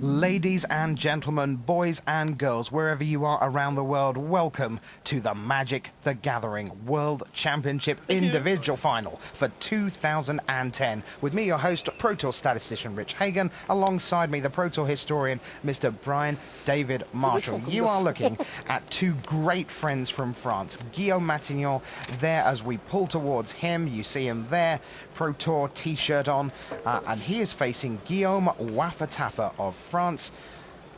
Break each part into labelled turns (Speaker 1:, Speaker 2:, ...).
Speaker 1: Ladies and gentlemen, boys and girls, wherever you are around the world, welcome to the Magic the Gathering World Championship Individual Final for 2010. With me, your host, Pro Tour statistician Rich Hagan, alongside me, the Pro Tour historian, Mr. Brian David Marshall. You are looking at two great friends from France, Guillaume Matignon there as we pull towards him. You see him there, Pro Tour t-shirt on, and he is facing Guillaume Wafatapa of France.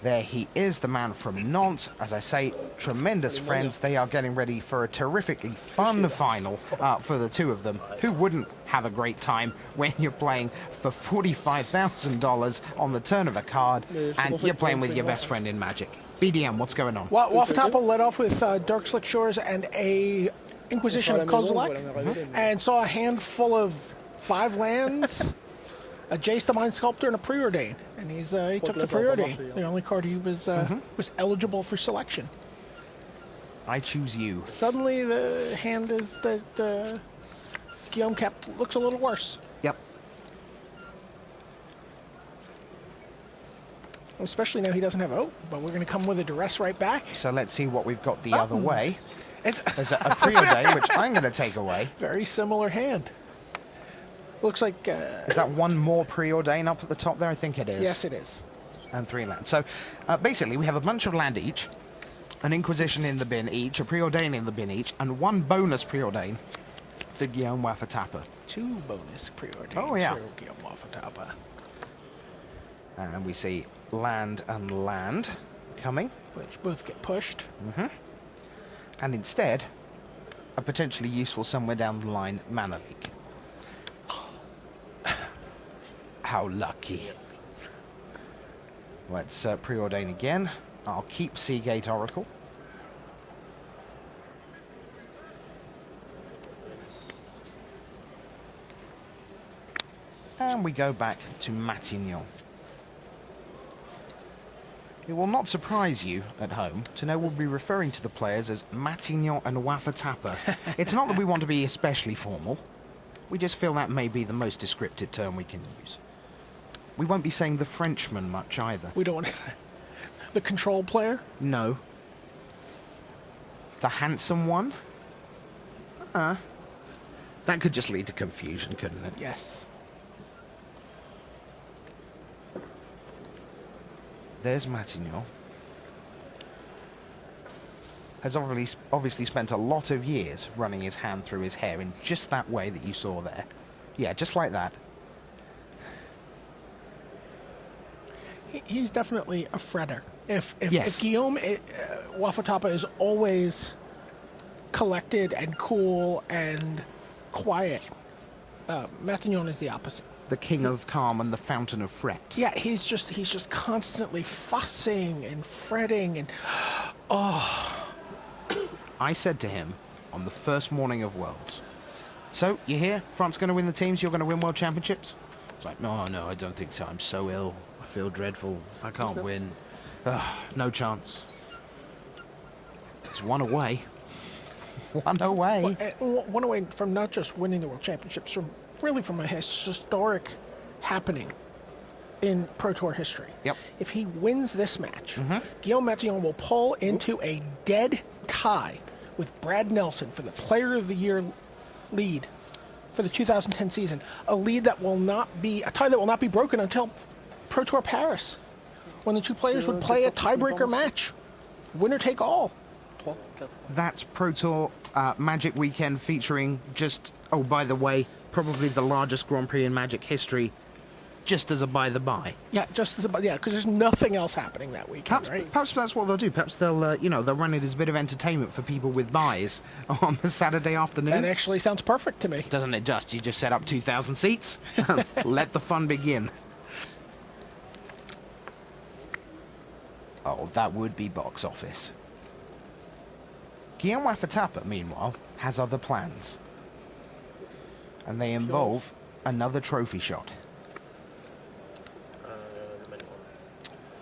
Speaker 1: There he is, the man from Nantes. As I say, tremendous friends. They are getting ready for a terrifically fun final for the two of them. Who wouldn't have a great time when you're playing for $45,000 on the turn of a card and you're playing with your best friend in Magic? BDM, what's going on?
Speaker 2: Well, Wafatapa led off with Dark Slick Shores and a Inquisition of Kozilek, and saw a handful of 5 lands, a Jace the Mind Sculptor, and a Preordain. And he took the Preordain, the only card he was eligible for selection.
Speaker 1: I choose you.
Speaker 2: Suddenly the hand is that Guillaume kept looks a little worse.
Speaker 1: Yep.
Speaker 2: Especially now he doesn't have but we're going to come with a duress right back.
Speaker 1: So let's see what we've got the other way. There's a Preordain, which I'm going to take away.
Speaker 2: Very similar hand. Looks like...
Speaker 1: is that one more Preordain up at the top there? I think it is.
Speaker 2: Yes, it is.
Speaker 1: And 3 lands. So basically we have a bunch of land each, an Inquisition in the bin each, a Preordain in the bin each, and 1 bonus Preordain for Guillaume Wafatapa.
Speaker 2: 2 bonus Preordains for Guillaume Wafatapa.
Speaker 1: And we see land and land coming.
Speaker 2: Which both get pushed.
Speaker 1: And instead, a potentially useful somewhere down the line mana leak. How lucky. Let's Preordain again. I'll keep Seagate Oracle. And we go back to Matignon. It will not surprise you at home to know we'll be referring to the players as Matignon and Wafatapa. It's not that we want to be especially formal. We just feel that may be the most descriptive term we can use. We won't be saying the Frenchman much either.
Speaker 2: We don't want the control player?
Speaker 1: No. The handsome one? That could just lead to confusion, couldn't it?
Speaker 2: Yes.
Speaker 1: There's Matignon. Has obviously spent a lot of years running his hand through his hair in just that way that you saw there. Yeah, just like that.
Speaker 2: He's definitely a fretter. If Guillaume Wafatapa is always collected and cool and quiet, Matignon is the opposite.
Speaker 1: The king of calm and the fountain of fret.
Speaker 2: Yeah, he's just constantly fussing and fretting and
Speaker 1: I said to him on the first morning of Worlds, so you hear France going to win the teams, you're going to win World Championships? It's like, no, I don't think so. I'm so ill. I feel dreadful. I can't win. No chance. It's one away. One away.
Speaker 2: One away from not just winning the World Championships, from a historic happening in Pro Tour history.
Speaker 1: Yep.
Speaker 2: If he wins this match, Guillaume Matignon will pull into a dead tie with Brad Nelson for the Player of the Year lead for the 2010 season. A tie that will not be broken until Pro Tour Paris, when the two players would play a tiebreaker match, winner take all.
Speaker 1: That's Pro Tour Magic Weekend featuring just, oh, by the way, probably the largest Grand Prix in Magic history, just as a by-the-by.
Speaker 2: Yeah, just as about, yeah, because there's nothing else happening that weekend, right?
Speaker 1: Perhaps that's what they'll do. Perhaps they'll, they'll run it as a bit of entertainment for people with buys on the Saturday afternoon.
Speaker 2: That actually sounds perfect to me.
Speaker 1: Doesn't it just? You just set up 2,000 seats, let the fun begin. Oh, that would be box office. Guillaume Wafatapa, meanwhile, has other plans. And they involve another trophy shot.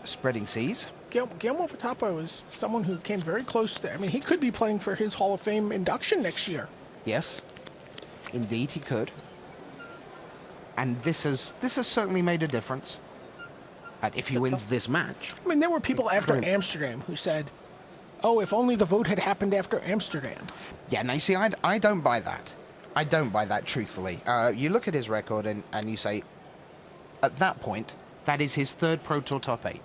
Speaker 1: Spreading seas.
Speaker 2: Guillermo Fatapa was someone who came very close to... I mean, he could be playing for his Hall of Fame induction next year.
Speaker 1: Yes, indeed he could. And this has certainly made a difference. If he wins this match.
Speaker 2: I mean, there were people after Amsterdam who said, oh, if only the vote had happened after Amsterdam.
Speaker 1: Yeah, now you see, I don't buy that. I don't buy that, truthfully. You look at his record and you say, at that point, that is his third Pro Tour top 8.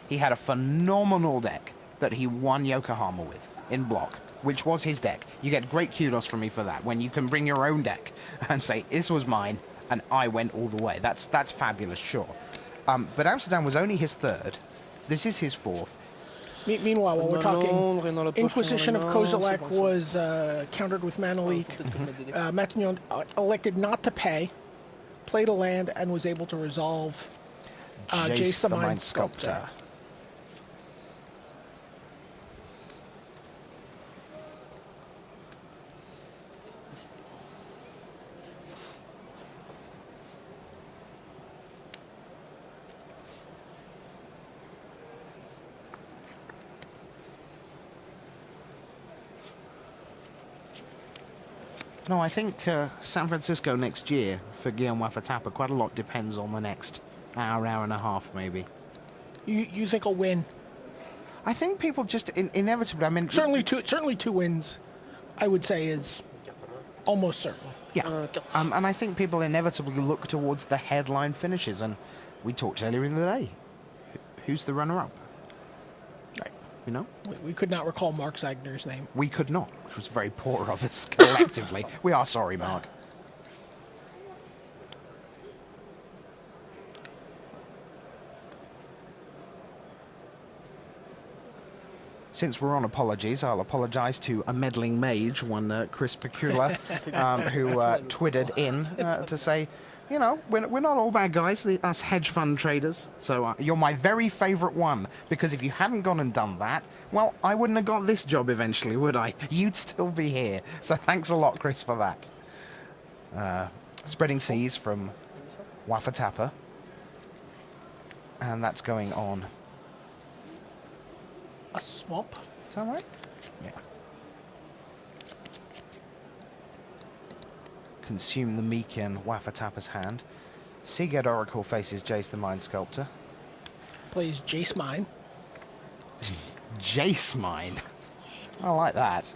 Speaker 1: He had a phenomenal deck that he won Yokohama with in block, which was his deck. You get great kudos from me for that, when you can bring your own deck and say, this was mine, and I went all the way. That's fabulous, sure. But Amsterdam was only his third. This is his fourth.
Speaker 2: Meanwhile, while we're talking, Inquisition of Kozilek was countered with Manalik. Matignon elected not to pay, played a land, and was able to resolve Jace the Mind Sculptor. No, I think San Francisco next year for Guillaume Wafatapa, quite a lot depends on the next hour and a half, maybe. You think he'll win? I think people just inevitably. I mean, certainly two wins, I would say, is almost certain. Yeah, and I think people inevitably look towards the headline finishes, and we talked earlier in the day. Who's the runner-up? Right. You know? We could not recall Mark Zagner's name. We could not, which was very poor of us collectively. We are sorry, Mark. Since we're on apologies, I'll apologise to a meddling mage, one Chris Pecula, who twittered in to say, you know, we're not all bad guys, us hedge fund traders. So you're my very favourite one, because if you hadn't gone and done that, well, I wouldn't have got this job eventually, would I? You'd still be here. So thanks a lot, Chris, for that. Spreading Seas from Wafatapa. And that's going on. A swap? Is that right? Yeah. Consume the Meek in Wafatapa's hand. Seagate Oracle faces Jace the Mind Sculptor. Plays Jace Mine. Jace Mine? I like that.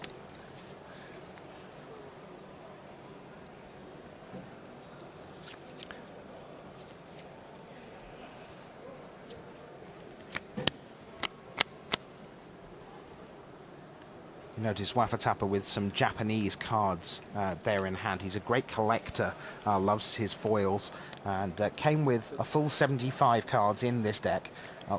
Speaker 2: You notice Wafatapa with some Japanese cards there in hand. He's a great collector, loves his foils, and came with a full 75 cards in this deck,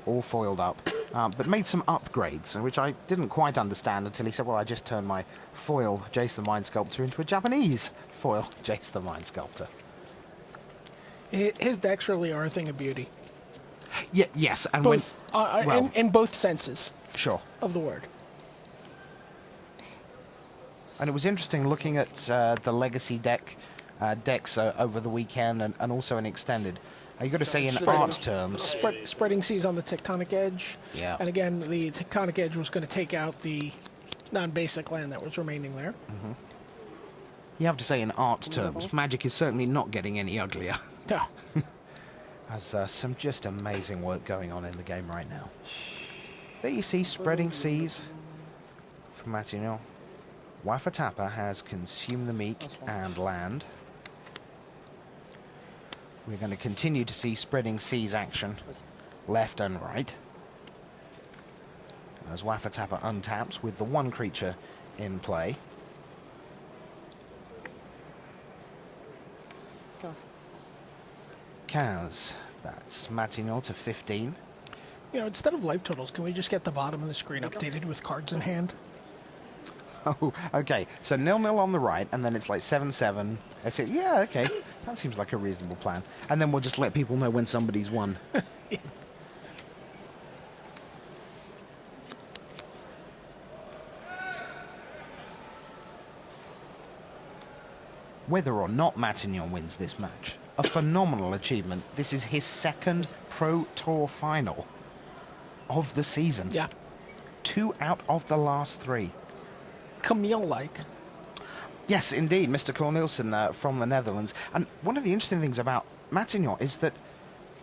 Speaker 2: all foiled up, but made some upgrades, which I didn't quite understand until he said, well, I just turned my foil Jace the Mind Sculptor into a Japanese foil Jace the Mind Sculptor. His decks really are a thing of beauty. Yeah, yes, and both, in both senses. Sure. Of the word. And it was interesting looking at the legacy decks over the weekend and also in extended. You've got to say in art terms. Spreading Seas on the Tectonic Edge. Yeah. And again, the Tectonic Edge was going to take out the non-basic land that was remaining there. Mm-hmm. You have to say in art terms, Magic is certainly not getting any uglier. No. There's some just amazing work going on in the game right now. There you see Spreading Seas from Matignon. Wafatapa has consumed the Meek and land. We're going to continue to see Spreading Seas action left and right.
Speaker 1: As Waffatapa untaps with the one creature in play. Kaz, that's Matignon to 15.
Speaker 2: You know, instead of life totals, can we just get the bottom of the screen updated with cards in hand?
Speaker 1: Oh, okay. So 0-0 on the right, and then it's like 7-7. That's it. Yeah, okay. That seems like a reasonable plan. And then we'll just let people know when somebody's won. Whether or not Matignon wins this match, a phenomenal achievement. This is his second Pro Tour final of the season.
Speaker 2: Yeah.
Speaker 1: 2 out of the last 3.
Speaker 2: Camille-like.
Speaker 1: Yes, indeed, Mr. Cornelsen from the Netherlands. And one of the interesting things about Matignon is that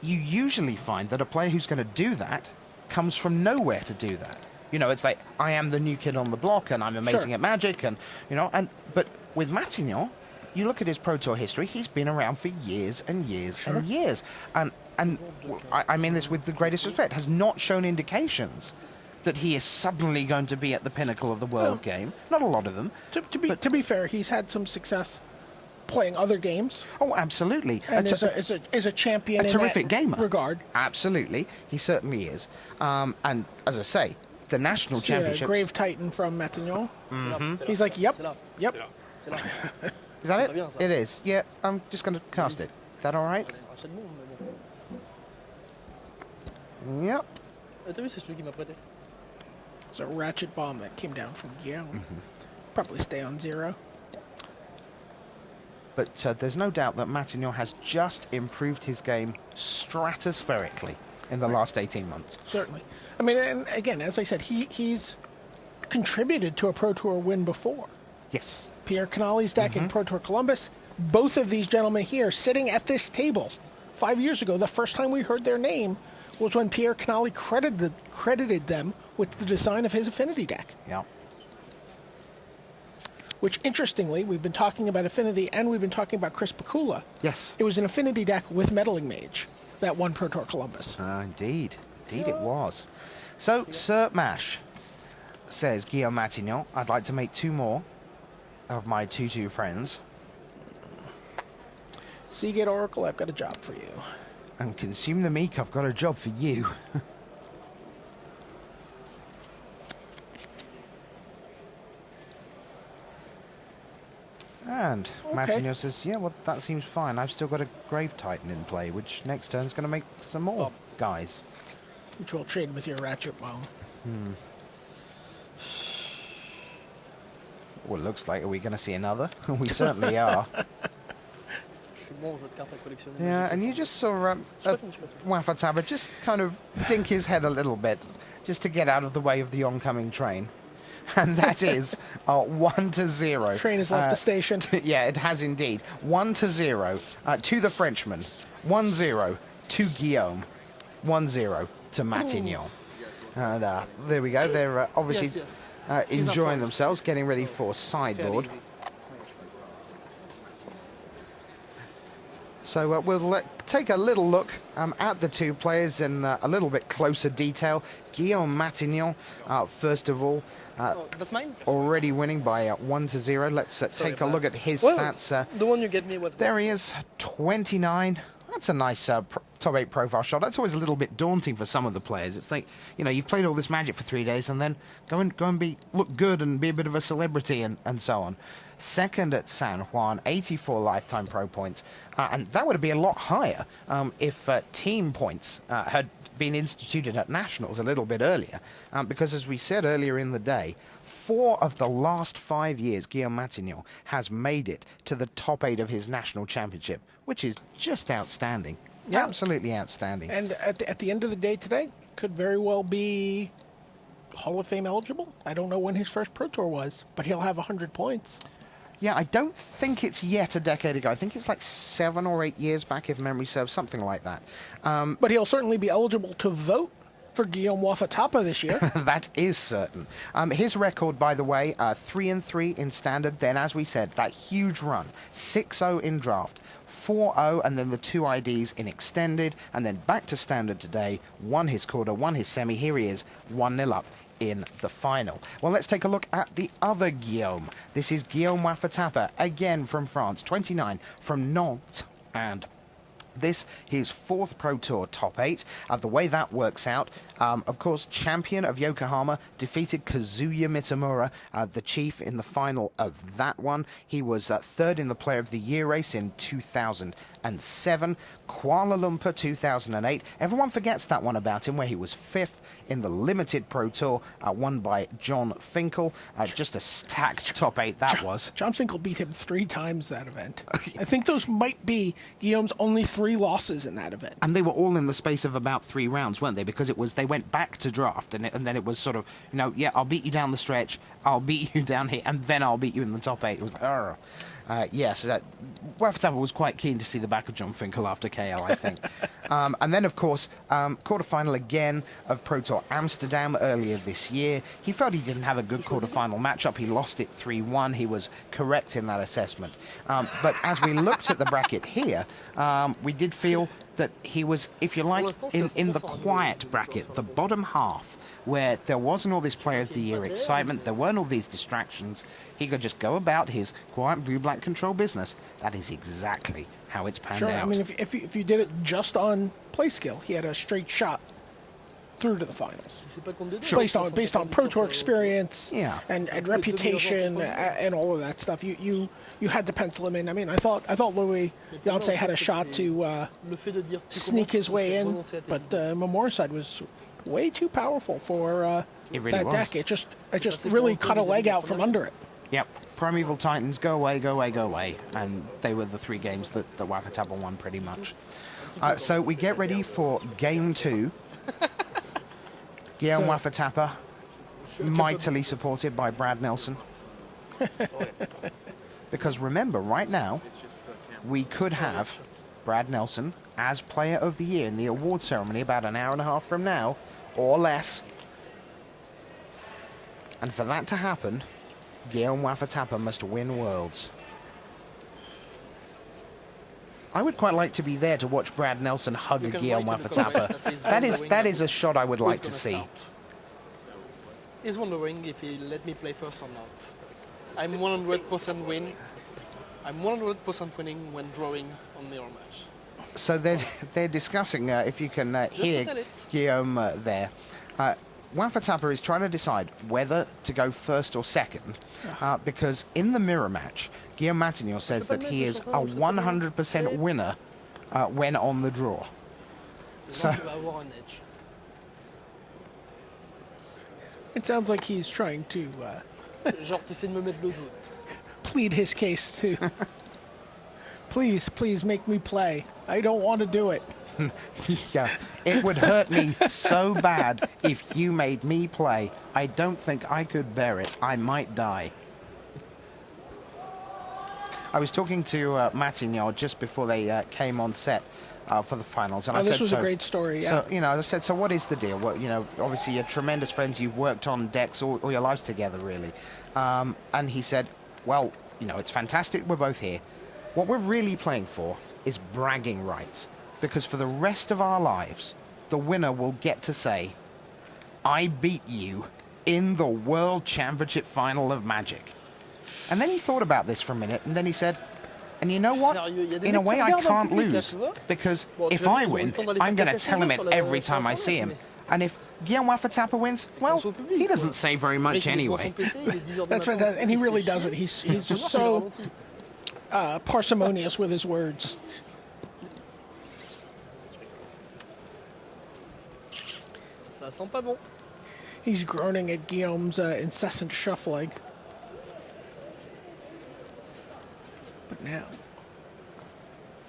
Speaker 1: you usually find that a player who's going to do that comes from nowhere to do that. You know, it's like, I am the new kid on the block and I'm amazing at Magic, and, you know, but with Matignon, you look at his Pro Tour history, he's been around for years and years and years. And I mean this with the greatest respect, has not shown indications that he is suddenly going to be at the pinnacle of the world game. Not a lot of them.
Speaker 2: To be fair, he's had some success playing other games.
Speaker 1: Oh, absolutely.
Speaker 2: And is a champion
Speaker 1: a terrific
Speaker 2: in that
Speaker 1: gamer.
Speaker 2: regard.
Speaker 1: Absolutely. He certainly is. And as I say, the national championships...
Speaker 2: Grave Titan from Matignon. He's like, yep.
Speaker 1: Is that it? It is. Yeah, I'm just going to cast it. Is that all right? Yep.
Speaker 2: It's a ratchet bomb that came down from Guillaume. Probably stay on 0.
Speaker 1: But there's no doubt that Matignon has just improved his game stratospherically in the last 18 months.
Speaker 2: Certainly. I mean, and again, as I said, he's contributed to a Pro Tour win before.
Speaker 1: Yes.
Speaker 2: Pierre Canale's deck in Pro Tour Columbus. Both of these gentlemen here sitting at this table 5 years ago, the first time we heard their name was when Pierre Canale credited them with the design of his Affinity deck.
Speaker 1: Yeah.
Speaker 2: Which, interestingly, we've been talking about Affinity and we've been talking about Chris Pakula.
Speaker 1: Yes.
Speaker 2: It was an Affinity deck with Meddling Mage that won Pro Tour Columbus.
Speaker 1: Indeed. Indeed it was. So, Sir Mash says, Guillaume Matignon, I'd like to make 2 more of my 2-2 friends.
Speaker 2: Seagate Oracle, I've got a job for you.
Speaker 1: And Consume the Meek, I've got a job for you. And Matignon says, yeah, well, that seems fine. I've still got a Grave Titan in play, which next turn's going to make some more guys.
Speaker 2: Which will trade with your Ratchet Bomb.
Speaker 1: Well, it looks like, are we going to see another? We certainly are. Yeah, and you just saw Waffataba just kind of dink his head a little bit, just to get out of the way of the oncoming train. And that is 1-0.
Speaker 2: Train has left the station.
Speaker 1: Yeah, it has indeed. 1-0 to the Frenchman. 1-0 to Guillaume. 1-0 to Matignon. And there we go. They're obviously enjoying themselves, getting ready for sideboard. So we'll take a little look at the 2 players in a little bit closer detail. Guillaume Matignon, first of all,
Speaker 3: that's mine.
Speaker 1: Already winning by 1-0. Let's take a look at his stats.
Speaker 3: The one you get me was...
Speaker 1: There he is, 29. That's a nice top 8 profile shot. That's always a little bit daunting for some of the players. It's like, you know, you've played all this Magic for 3 days and then go and look good and be a bit of a celebrity and so on. Second at San Juan, 84 lifetime pro points. And that would be a lot higher if team points had been instituted at Nationals a little bit earlier. Because as we said earlier in the day, 4 of the last 5 years, Guillaume Matignon has made it to the top 8 of his national championship, which is just outstanding. Yeah. Absolutely outstanding.
Speaker 2: And at the end of the day today, could very well be Hall of Fame eligible. I don't know when his first Pro Tour was, but he'll have 100 points.
Speaker 1: Yeah, I don't think it's yet a decade ago. I think it's like 7 or 8 years back, if memory serves, something like that.
Speaker 2: But he'll certainly be eligible to vote for Guillaume Waffatapa this year.
Speaker 1: That is certain. His record, by the way, 3-3 in Standard. Then, as we said, that huge run, 6-0 in Draft, 4-0, and then the 2 IDs in Extended, and then back to Standard today. Won his quarter, won his semi. Here he is, 1-0 up in the final. Well, let's take a look at the other Guillaume. This is Guillaume Wafatapa, again from France, 29, from Nantes, and this, his 4th Pro Tour top 8. The way that works out, of course, champion of Yokohama defeated Kazuya Mitamura, the chief, in the final of that one. He was 3rd in the Player of the Year race in 2007. Kuala Lumpur 2008. Everyone forgets that one about him, where he was 5th in the Limited Pro Tour, won by John Finkel. Just a stacked top 8 that was.
Speaker 2: John Finkel beat him 3 times that event. I think those might be Guillaume's only 3 losses in that event.
Speaker 1: And they were all in the space of about 3 rounds, weren't they? Because it was, they went back to draft, and then it was sort of, you know, yeah, I'll beat you down the stretch, I'll beat you down here, and then I'll beat you in the top 8. It was like, yes, Wafatapa was quite keen to see the back of John Finkel after KL, I think. And then, of course, quarterfinal again of Pro Tour Amsterdam earlier this year. He felt he didn't have a good quarterfinal matchup. He lost it 3-1. He was correct in that assessment. But as we looked at the bracket here, we did feel that he was, if you like, in the quiet bracket, the bottom half, where there wasn't all this Player of the Year excitement, there weren't all these distractions. He could just go about his quiet blue-black control business. That is exactly how it's panned out.
Speaker 2: I mean, if you did it just on play skill, he had a straight shot through to the finals. Sure. Based on Pro Tour experience,
Speaker 1: yeah,
Speaker 2: and reputation and all of that stuff. You had to pencil him in. I mean, I thought Louis Yance had a shot to sneak his way in, but Momori's side was way too powerful for that deck. It just really cut a leg out from under it.
Speaker 1: Yep. Primeval Titans, go away, go away, go away. And they were the 3 games that Wafatapa won pretty much. So we get ready for game 2. Guillaume Wafatapa, mightily supported by Brad Nelson. Because remember, right now, we could have Brad Nelson as Player of the Year in the award ceremony about an hour and a half from now, or less. And for that to happen, Guillaume Wafatapa must win Worlds. I would quite like to be there to watch Brad Nelson hug Guillaume Wafatapa. That is a shot I would like to see.
Speaker 3: He's wondering if he let me play first or not. I'm 100% win. I'm 100% winning when drawing on mirror match.
Speaker 1: So they're discussing, if you can hear Guillaume there. Wafatapa is trying to decide whether to go first or second, because in the mirror match, Guillaume Matignon says that he is a 100% winner when on the draw. So
Speaker 2: it sounds like he's trying to plead his case to please make me play. I don't want to do it.
Speaker 1: Yeah, it would hurt me so bad if you made me play. I don't think I could bear it. I might die. I was talking to Matignon just before they came on set for the finals, and I said,
Speaker 2: this was a great story. Yeah.
Speaker 1: So I said, so what is the deal? Well, obviously you're tremendous friends. You've worked on decks all your lives together, really. And he said, well, it's fantastic. We're both here. What we're really playing for is bragging rights. Because for the rest of our lives, the winner will get to say, I beat you in the World Championship final of Magic. And then he thought about this for a minute, and then he said, and you know what? In a way, I can't lose. Because if I win, I'm going to tell him it every time I see him. And if Guillaume Wafatapa wins, well, he doesn't say very much anyway.
Speaker 2: That's right, and he really doesn't. He's just so parsimonious with his words. He's groaning at Guillaume's incessant shuffling.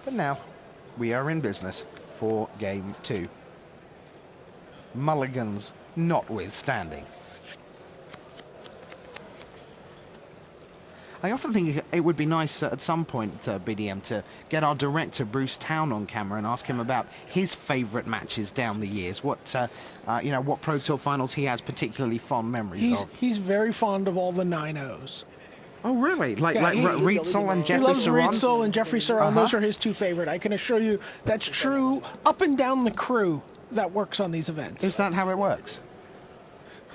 Speaker 1: But now, we are in business for game 2. Mulligans notwithstanding. I often think it would be nice at some point, BDM, to get our director Bruce Town on camera and ask him about his favourite matches down the years. What Pro Tour finals he has particularly fond memories of.
Speaker 2: He's very fond of all the 9-0s.
Speaker 1: Oh, really? Like Rietzel and Jeffrey Saron?
Speaker 2: He loves Rietzel and Jeffrey Saron. Those are his 2 favorite. I can assure you that's true up and down the crew that works on these events.
Speaker 1: Is that how it works?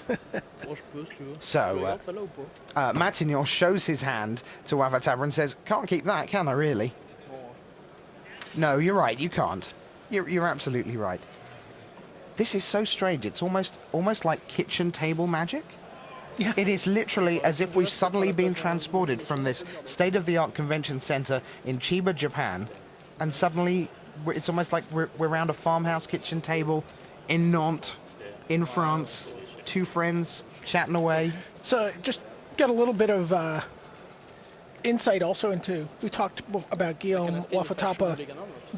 Speaker 3: Oh, je peux, si tu veux.
Speaker 1: So,
Speaker 3: Regarde celle-là ou pas?
Speaker 1: Matignon shows his hand to Wafatapa and says, can't keep that, can I really?
Speaker 3: Bon,
Speaker 1: No, you're right, you can't. You're absolutely right. This is so strange. It's almost like kitchen table magic.
Speaker 2: Yeah.
Speaker 1: It is literally as if we've suddenly been transported from this state-of-the-art convention center in Chiba, Japan, and suddenly it's almost like we're around a farmhouse kitchen table in Nantes, in France, two friends chatting away.
Speaker 2: So just get a little bit of insight also into, we talked about Guillaume Wafatapa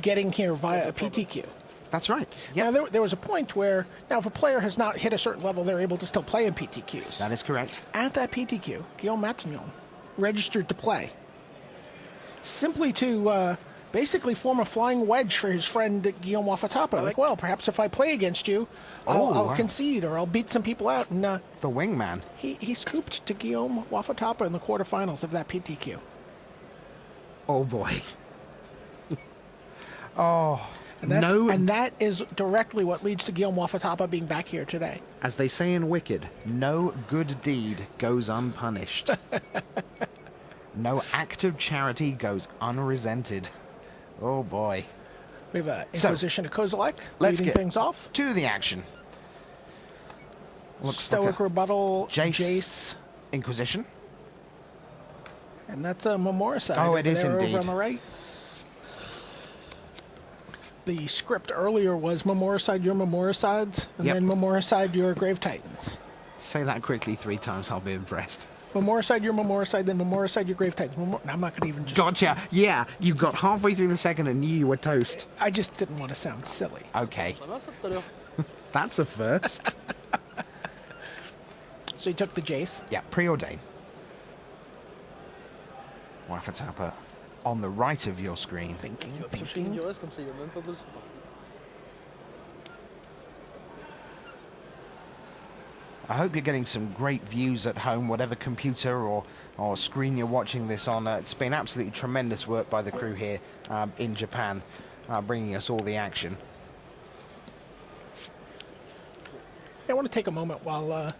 Speaker 2: getting here via a PTQ.
Speaker 1: That's right.
Speaker 2: Now,
Speaker 1: Yeah,
Speaker 2: there was a point where, now if a player has not hit a certain level, they're able to still play in PTQs.
Speaker 1: that is correct.
Speaker 2: At that PTQ, Guillaume Matignon registered to play, simply to basically form a flying wedge for his friend Guillaume Wafatapa. Like, well, perhaps if I play against you, I'll
Speaker 1: wow.
Speaker 2: concede or I'll beat some people out. And
Speaker 1: The wingman.
Speaker 2: he scooped to Guillaume Wafatapa in the quarterfinals of that PTQ.
Speaker 1: Oh boy. Oh.
Speaker 2: And that is directly what leads to Guillaume Wafatapa being back here today.
Speaker 1: As they say in Wicked, no good deed goes unpunished. No act of charity goes unresented. Oh boy.
Speaker 2: We have an
Speaker 1: So,
Speaker 2: Inquisition of Kozilek
Speaker 1: let's
Speaker 2: leading
Speaker 1: get
Speaker 2: things off.
Speaker 1: to the action. Looks
Speaker 2: Stoic
Speaker 1: like a
Speaker 2: Rebuttal,
Speaker 1: Jace Inquisition.
Speaker 2: And that's a Memoricide.
Speaker 1: Oh,
Speaker 2: over
Speaker 1: it is
Speaker 2: there
Speaker 1: indeed.
Speaker 2: Over on the right. The script earlier was Memoricide your Memoricides, and
Speaker 1: Yep.
Speaker 2: then Memoricide your Grave Titans.
Speaker 1: Say that quickly 3 times, I'll be impressed.
Speaker 2: Memoricide your Memoricide, then Memoricide your Grave Titans. I'm not going to even just...
Speaker 1: Gotcha. Yeah, you got halfway through the second and knew you were toast.
Speaker 2: I just didn't want to sound silly.
Speaker 1: Okay,
Speaker 3: ça va, ça, tout à l'heure?
Speaker 1: that's a first.
Speaker 2: So you took the Jace.
Speaker 1: Yeah, preordain. Wafatapa on the right of your screen.
Speaker 2: Thinking.
Speaker 3: Tu vas toucher une du reste, comme ça il va même pas besoin.
Speaker 1: I hope you're getting some great views at home, whatever computer or screen you're watching this on. It's been absolutely tremendous work by the crew here in Japan, bringing us all the action.
Speaker 2: I want to take a moment while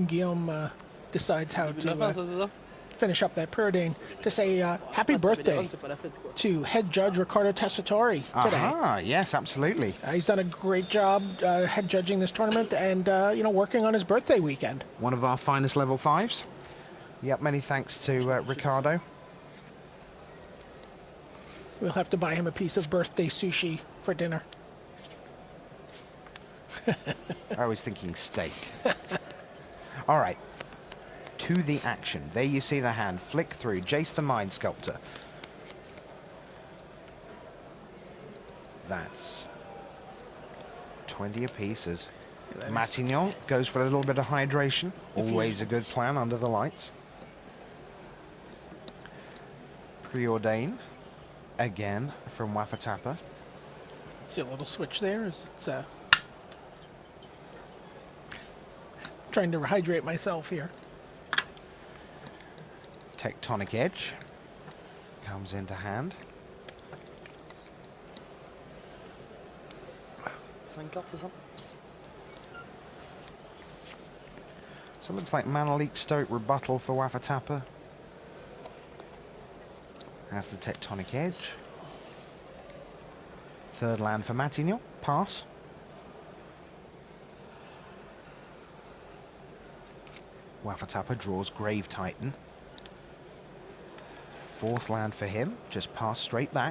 Speaker 2: Guillaume decides how
Speaker 3: Début de la fin,
Speaker 2: to
Speaker 3: ça, c'est ça?
Speaker 2: finish up that preordain to say happy birthday
Speaker 3: C'est pas la fête, quoi.
Speaker 2: to head judge Ricardo Tessitore today.
Speaker 1: Aha, yes, absolutely.
Speaker 2: He's done a great job head judging this tournament and working on his birthday weekend.
Speaker 1: One of our finest level 5s. Yep, many thanks to Ricardo.
Speaker 2: We'll have to buy him a piece of birthday sushi for dinner.
Speaker 1: I was thinking steak. All right. To the action. There you see the hand flick through. Jace the Mind Sculptor. That's 20 apiece. Matignon goes for a little bit of hydration. Always a good plan under the lights. Preordain. Again from Wafatapa.
Speaker 2: See a little switch there? It's trying to hydrate myself here.
Speaker 1: Tectonic Edge comes into hand.
Speaker 3: 5 cartes, c'est ça?
Speaker 1: So it looks like Mana Leak Stoic Rebuttal for Wafatapa. Has the Tectonic Edge. Third land for Matignon. Pass. Wafatapa draws Grave Titan. Fourth land for him. Just pass straight back.